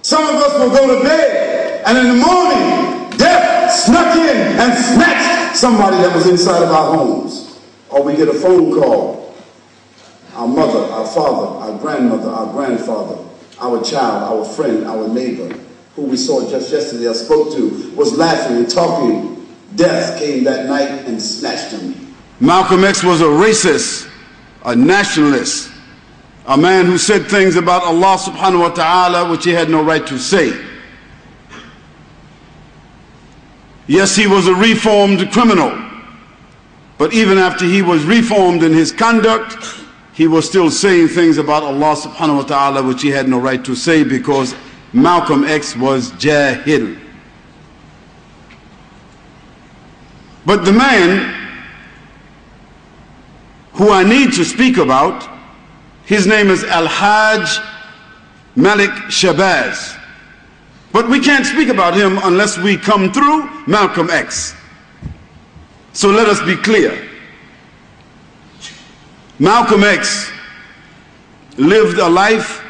Some of us will go to bed, and in the morning, death snuck in and snatched somebody that was inside of our homes. Or we get a phone call. Our mother, our father, our grandmother, our grandfather, our child, our friend, our neighbor, who we saw just yesterday or spoke to, was laughing and talking. Death came that night and snatched him. Malcolm X was a racist, a nationalist, a man who said things about Allah subhanahu wa ta'ala which he had no right to say. Yes, he was a reformed criminal, but even after he was reformed in his conduct, he was still saying things about Allah subhanahu wa ta'ala which he had no right to say, because Malcolm X was jahil. But the man who I need to speak about, his name is Al-Hajj Malik Shabazz. But we can't speak about him unless we come through Malcolm X. So let us be clear. Malcolm X lived a life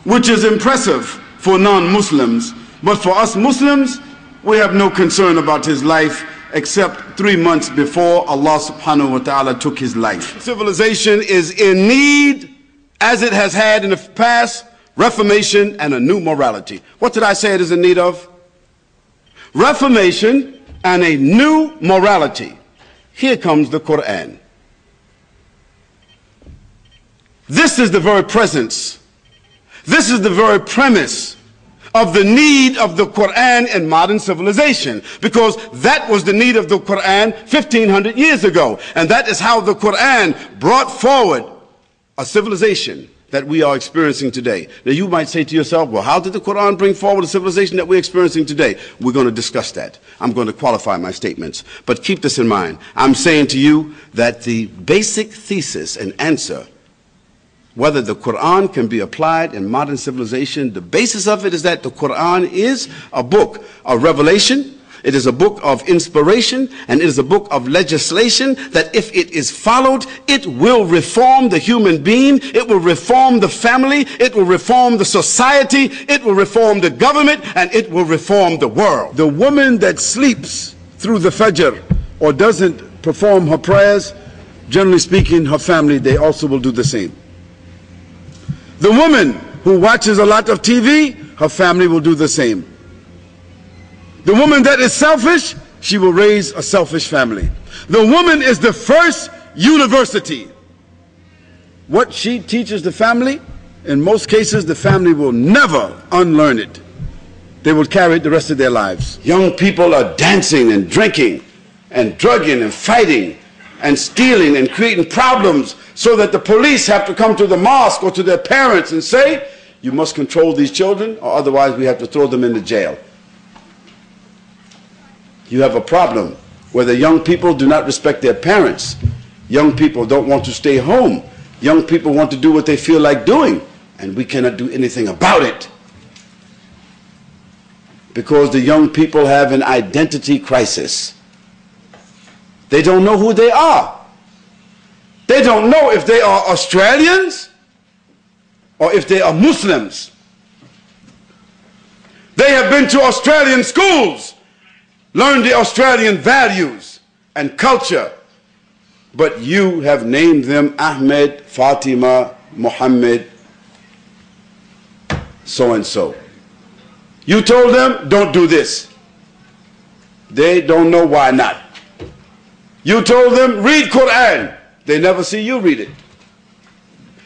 which is impressive for non-Muslims, but for us Muslims, we have no concern about his life except 3 months before Allah subhanahu wa ta'ala took his life. Civilization is in need, as it has had in the past, reformation and a new morality. What did I say it is in need of? Reformation and a new morality. Here comes the Quran. This is the very presence, this is the very premise of the need of the Quran in modern civilization, because that was the need of the Quran 1500 years ago, and that is how the Quran brought forward a civilization that we are experiencing today. Now you might say to yourself, well, how did the Quran bring forward a civilization that we're experiencing today? We're going to discuss that. I'm going to qualify my statements, but keep this in mind. I'm saying to you that the basic thesis and answer whether the Quran can be applied in modern civilization, the basis of it is that the Quran is a book of revelation, it is a book of inspiration, and it is a book of legislation that if it is followed, it will reform the human being, it will reform the family, it will reform the society, it will reform the government, and it will reform the world. The woman that sleeps through the Fajr or doesn't perform her prayers, generally speaking, her family, they also will do the same. The woman who watches a lot of TV, her family will do the same. The woman that is selfish, she will raise a selfish family. The woman is the first university. What she teaches the family, in most cases, the family will never unlearn it. They will carry it the rest of their lives. Young people are dancing and drinking and drugging and fighting and stealing and creating problems so that the police have to come to the mosque or to their parents and say, you must control these children or otherwise we have to throw them into jail. You have a problem where the young people do not respect their parents. Young people don't want to stay home. Young people want to do what they feel like doing, and we cannot do anything about it. Because the young people have an identity crisis. They don't know who they are. They don't know if they are Australians or if they are Muslims. They have been to Australian schools, learned the Australian values and culture, but you have named them Ahmed, Fatima, Muhammad, so-and-so. You told them, don't do this. They don't know why not. You told them, read Quran. They never see you read it.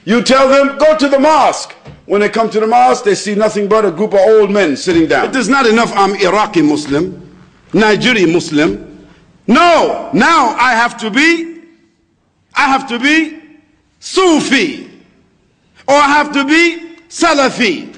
You tell them, go to the mosque. When they come to the mosque, they see nothing but a group of old men sitting down. It is not enough I'm Iraqi Muslim, Nigerian Muslim. No, now I have to be Sufi, or I have to be Salafi,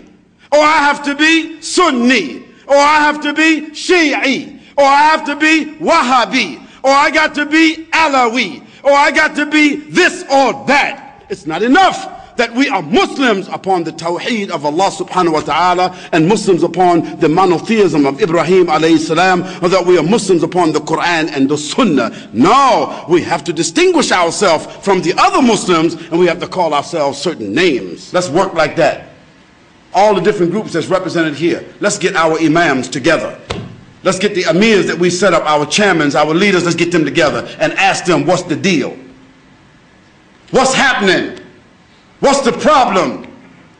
or I have to be Sunni, or I have to be Shi'i, or I have to be Wahhabi, or I got to be Alawi, or I got to be this or that. It's not enough that we are Muslims upon the Tawheed of Allah subhanahu wa ta'ala and Muslims upon the monotheism of Ibrahim alayhi salam, or that we are Muslims upon the Quran and the Sunnah. No, we have to distinguish ourselves from the other Muslims and we have to call ourselves certain names. Let's work like that. all the different groups that's represented here. Let's get our imams together. Let's get the amirs that we set up, our chairmans, our leaders, let's get them together and ask them, what's the deal? What's happening? What's the problem?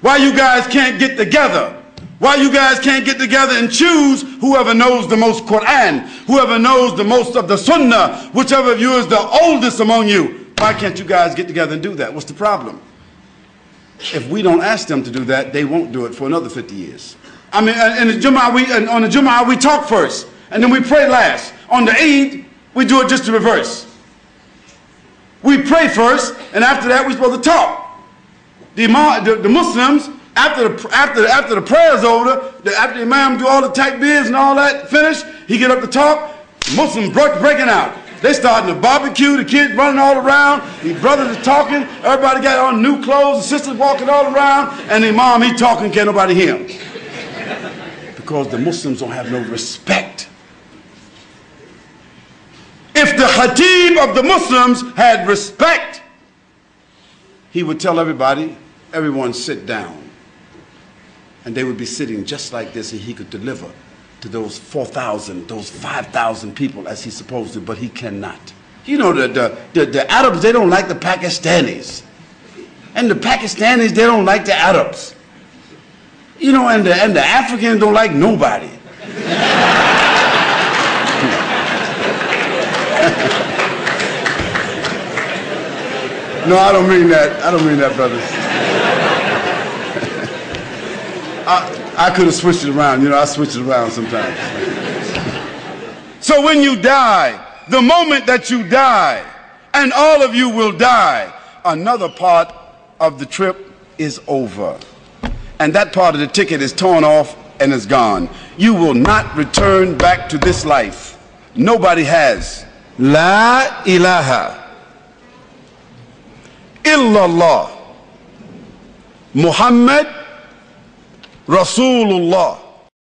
Why you guys can't get together? Why you guys can't get together and choose whoever knows the most Quran, whoever knows the most of the Sunnah, whichever of you is the oldest among you? Why can't you guys get together and do that? What's the problem? If we don't ask them to do that, they won't do it for another 50 years. I mean, on the Jumu'ah, we talk first, and then we pray last. On the Eid, we do it just the reverse. We pray first, and after that, we're supposed to talk. The Muslims, after the prayer's over, after the Imam do all the takbirs and all that, finish, he get up to talk, Muslims breaking out. They starting to barbecue, the kids running all around, the brothers are talking, everybody got on new clothes, the sisters walking all around, and the Imam, he talking, can't nobody hear him. Because the Muslims don't have no respect. If the Khatib of the Muslims had respect, he would tell everybody, everyone sit down. And they would be sitting just like this, and he could deliver to those 4,000, those 5,000 people as he's supposed to, but he cannot. You know, the Arabs, they don't like the Pakistanis. And the Pakistanis, they don't like the Arabs. You know, and the Africans don't like nobody. No, I don't mean that. I don't mean that, brothers. I could have switched it around. You know, I switch it around sometimes. So when you die, the moment that you die, and all of you will die, another part of the trip is over. And that part of the ticket is torn off and is gone. You will not return back to this life. Nobody has. La ilaha illallah Muhammad Rasulullah.